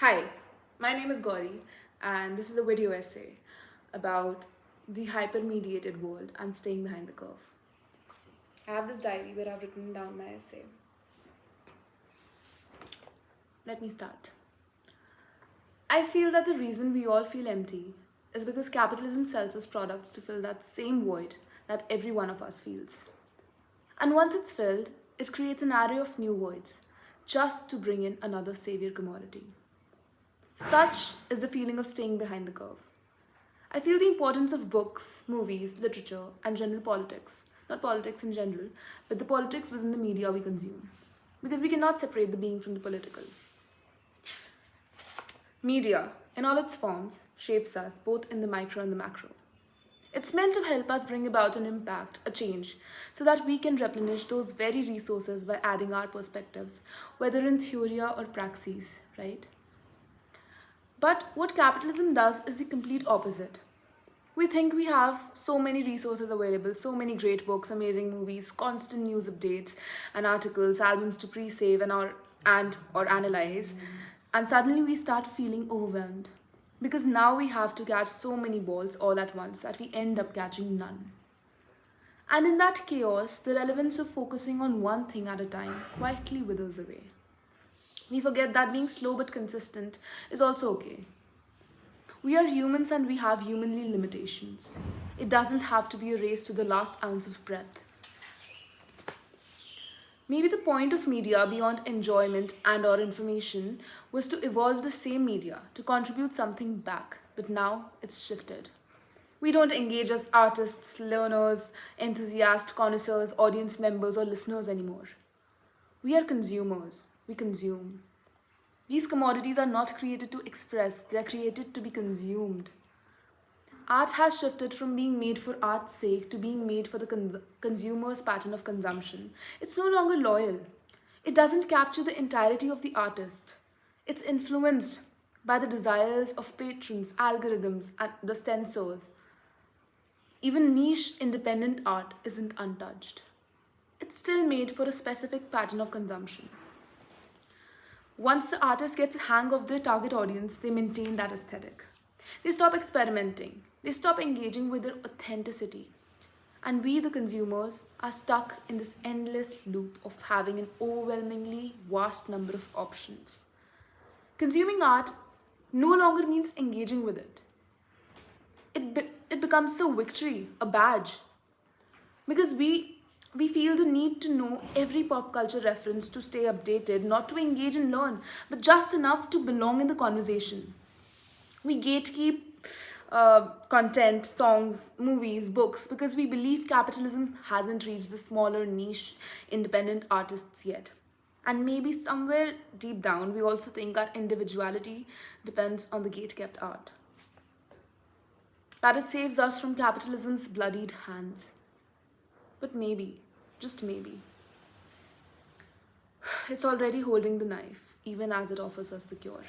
Hi, my name is Gauri, and this is a video essay about the hypermediated world and staying behind the curve. I have this diary where I've written down my essay. Let me start. I feel that the reason we all feel empty is because capitalism sells us products to fill that same void that every one of us feels. And once it's filled, it creates an array of new voids just to bring in another savior commodity. Such is the feeling of staying behind the curve. I feel the importance of books, movies, literature, and general politics. Not politics in general, but the politics within the media we consume. Because we cannot separate the being from the political. Media, in all its forms, shapes us both in the micro and the macro. It's meant to help us bring about an impact, a change, so that we can replenish those very resources by adding our perspectives, whether in theory or praxis, right? But what capitalism does is the complete opposite. We think we have so many resources available, so many great books, amazing movies, constant news updates and articles, albums to pre-save and or analyze, and suddenly we start feeling overwhelmed because now we have to catch so many balls all at once that we end up catching none. And in that chaos, the relevance of focusing on one thing at a time quietly withers away. We forget that being slow but consistent is also okay. We are humans and we have humanly limitations. It doesn't have to be a race to the last ounce of breath. Maybe the point of media beyond enjoyment and or information was to evolve the same media to contribute something back, but now it's shifted. We don't engage as artists, learners, enthusiasts, connoisseurs, audience members or listeners anymore. We are consumers. We consume. These commodities are not created to express, they are created to be consumed. Art has shifted from being made for art's sake to being made for the consumer's pattern of consumption. It's no longer loyal. It doesn't capture the entirety of the artist. It's influenced by the desires of patrons, algorithms, and the censors. Even niche independent art isn't untouched. It's still made for a specific pattern of consumption. Once the artist gets a hang of their target audience, they maintain that aesthetic. They stop experimenting. They stop engaging with their authenticity. And we, the consumers, are stuck in this endless loop of having an overwhelmingly vast number of options. Consuming art no longer means engaging with it. It becomes a victory, a badge. Because we feel the need to know every pop culture reference to stay updated, not to engage and learn, but just enough to belong in the conversation. We gatekeep content, songs, movies, books, because we believe capitalism hasn't reached the smaller niche independent artists yet. And maybe somewhere deep down, we also think our individuality depends on the gatekept art. That it saves us from capitalism's bloodied hands. But maybe, just maybe, it's already holding the knife, even as it offers us the cure.